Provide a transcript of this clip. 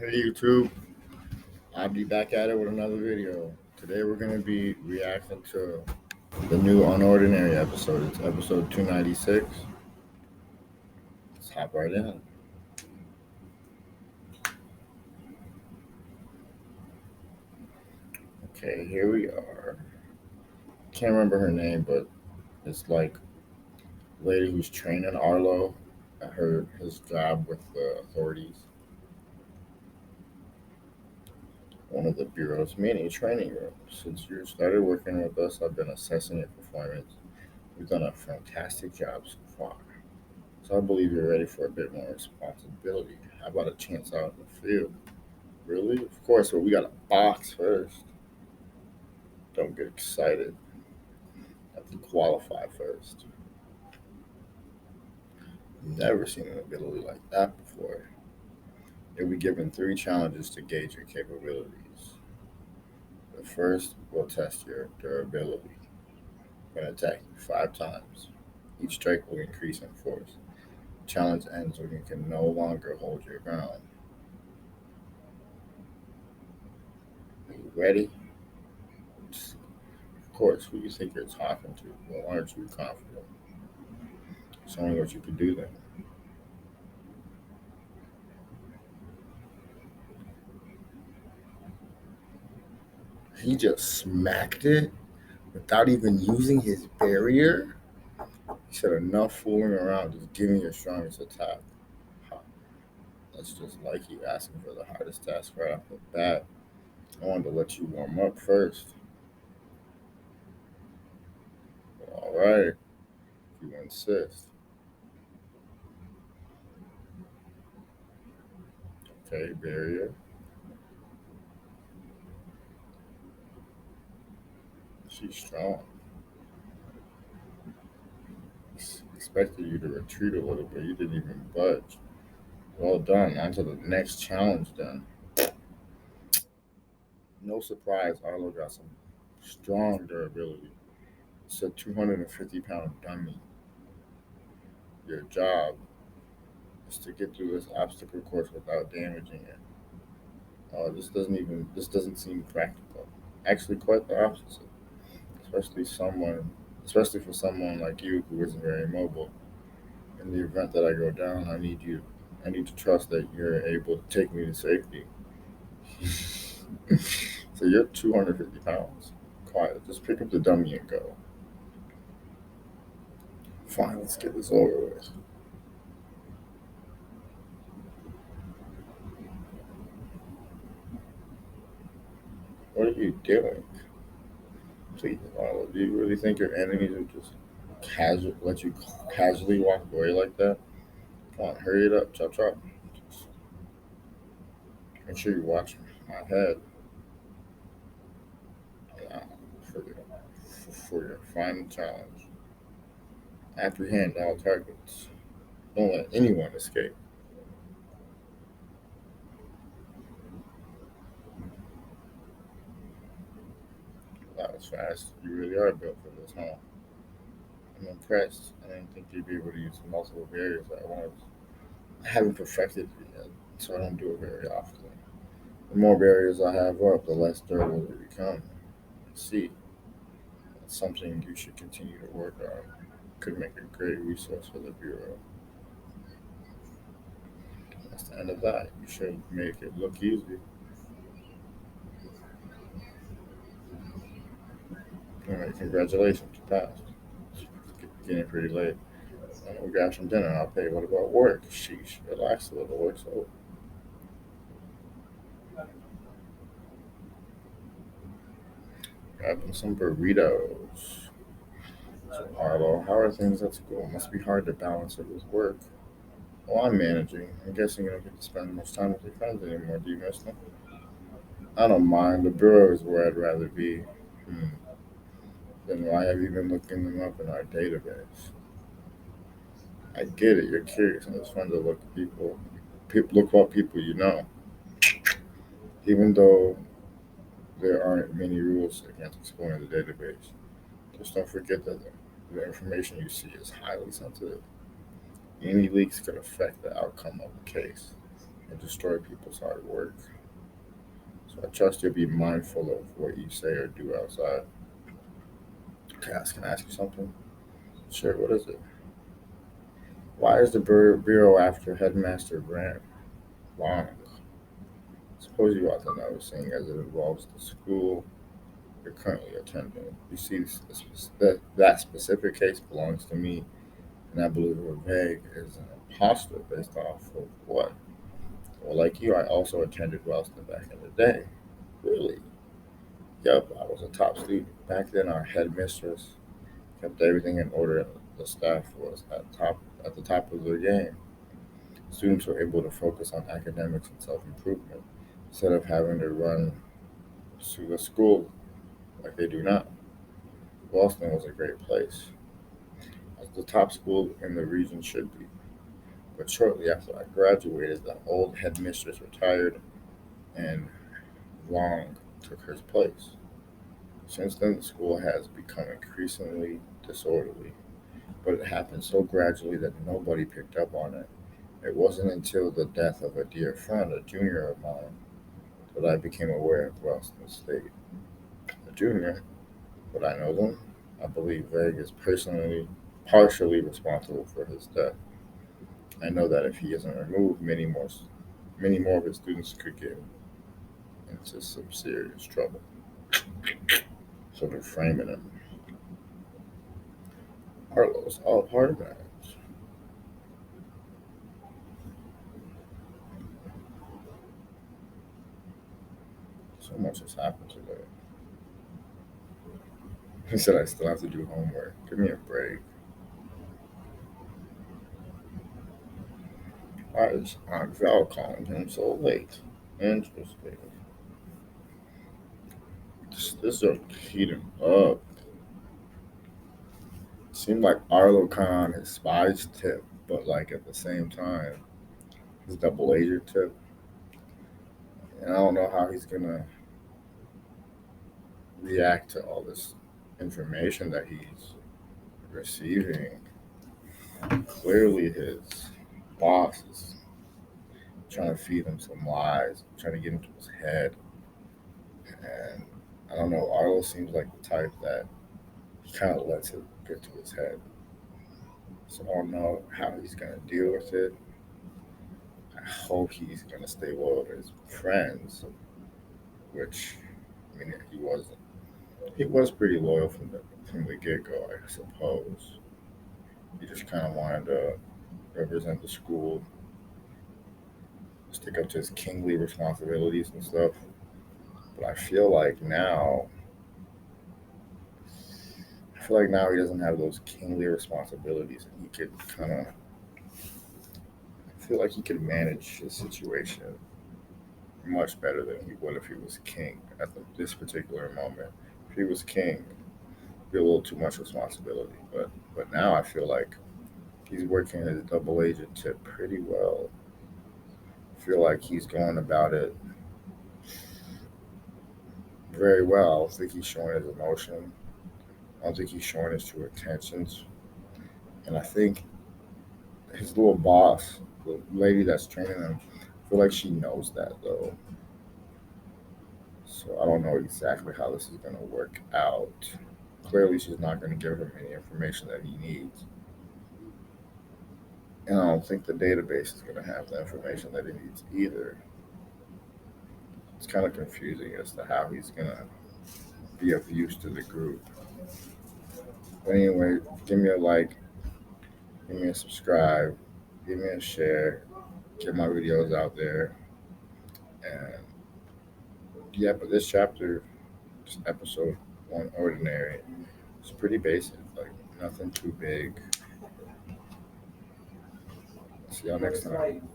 Hey YouTube, I'll be back at it with another video. Today we're going to be reacting to the new unOrdinary episode. It's episode 296. Let's hop right in. Okay, here we are. Can't remember her name, but it's like a lady who's training Arlo at his job with the authorities. One of the Bureau's many training rooms. Since you started working with us, I've been assessing your performance. You've done a fantastic job so far. So I believe you're ready for a bit more responsibility. How about a chance out in the field? Really? Of course, but we got a box first. Don't get excited. Have to qualify first. Never seen an ability like that before. You'll be given three challenges to gauge your capabilities. The first will test your durability. We're going to attack you 5 times. Each strike will increase in force. The challenge ends when you can no longer hold your ground. Are you ready? Of course, who you think you're talking to? Well, aren't you confident? Show me what you can do then. He just smacked it without even using his barrier. He said, enough fooling around, just give me your strongest attack. Huh. That's just like you asking for the hardest task right off the bat. I wanted to let you warm up first. All right, if you insist. Okay, barrier. She's strong. Expected you to retreat a little bit. You didn't even budge. Well done. On to the next challenge then. No surprise, Arlo got some strong durability. It's a 250-pound dummy. Your job is to get through this obstacle course without damaging it. This doesn't seem practical. Actually, quite the opposite. Especially especially for someone like you who isn't very mobile. In the event that I go down, I need to trust that you're able to take me to safety. So you're 250 pounds. Quiet. Just pick up the dummy and go. Fine, let's get this over with. What are you doing? Please, Marlo, do you really think your enemies would just let you casually walk away like that? Come on, hurry it up, chop chop. Just make sure you watch my head uh, for your final challenge. Apprehend all targets. Don't let anyone escape. That was fast. You really are built for this, huh? I'm impressed. I didn't think you'd be able to use multiple barriers at once. I haven't perfected it yet, so I don't do it very often. The more barriers I have up, the less durable they become. See, that's something you should continue to work on. Could make a great resource for the Bureau. That's the end of that. You should make it look easy. All right, congratulations, you passed. It's getting pretty late. We grab some dinner. I'll pay. What about work? Sheesh, relax a little. Work's over. Grabbing some burritos. So, Arlo, how are things at school? Must be hard to balance it with work. Well, I'm managing. I'm guessing you don't get to spend much time with your friends anymore. Do you miss them? I don't mind. The bureau is where I'd rather be. Hmm. Then why have you been looking them up in our database? I get it. You're curious, and it's fun to look at look up people you know. Even though there aren't many rules against exploring the database, just don't forget that the information you see is highly sensitive. Any leaks could affect the outcome of the case. or destroy people's hard work. So I trust you'll be mindful of what you say or do outside. Cass, can I ask you something? Sure, what is it? Why is the bureau after Headmaster Grant long? Suppose you ought to know, seeing as it involves the school you're currently attending. You see, that specific case belongs to me, and I believe Vague is an imposter based off of what? Well, like you, I also attended Wellston back in the day. Really? Yep, I was a top student. Back then, our headmistress kept everything in order, and the staff was at the top of their game. Students were able to focus on academics and self-improvement instead of having to run to the school like they do now. Boston was a great place, as the top school in the region should be. But shortly after I graduated, the old headmistress retired and Long took her place. Since then, the school has become increasingly disorderly, but it happened so gradually that nobody picked up on it. It wasn't until the death of a dear friend, a junior of mine, that I became aware of Wellston State. A junior, but I know them. I believe Veg is partially responsible for his death. I know that if he isn't removed, many more of his students could get into some serious trouble. So they're framing him. Harlow's all part of that. So much has happened today. He said I still have to do homework. Give me a break. Why is Aunt Val calling him so late? Interesting. This is heating up. Seemed like Arlo kind of on his spies tip, but like at the same time, his double agent tip. And I don't know how he's gonna react to all this information that he's receiving. Clearly, his boss is trying to feed him some lies, trying to get into his head. And I don't know, Arlo seems like the type that he kind of lets it get to his head. So I don't know how he's going to deal with it. I hope he's going to stay loyal to his friends, which, I mean, he wasn't. He was pretty loyal from the get go, I suppose. He just kind of wanted to represent the school, stick up to his kingly responsibilities and stuff. But I feel like now he doesn't have those kingly responsibilities, and he could kind of feel like he could manage his situation much better than he would if he was king this particular moment. If he was king, it'd be a little too much responsibility. But now I feel like he's working his double agent tip pretty well. I feel like he's going about it very well. I don't think he's showing his emotion. I don't think he's showing his true intentions. And I think his little boss, the lady that's training him, I feel like she knows that though. So I don't know exactly how this is going to work out. Clearly, she's not going to give him any information that he needs. And I don't think the database is going to have the information that he needs either. It's kind of confusing as to how he's going to be of use to the group. But anyway, give me a like, give me a subscribe, give me a share, get my videos out there. And yeah, but this chapter, this episode unOrdinary, it's pretty basic, like nothing too big. See y'all next time.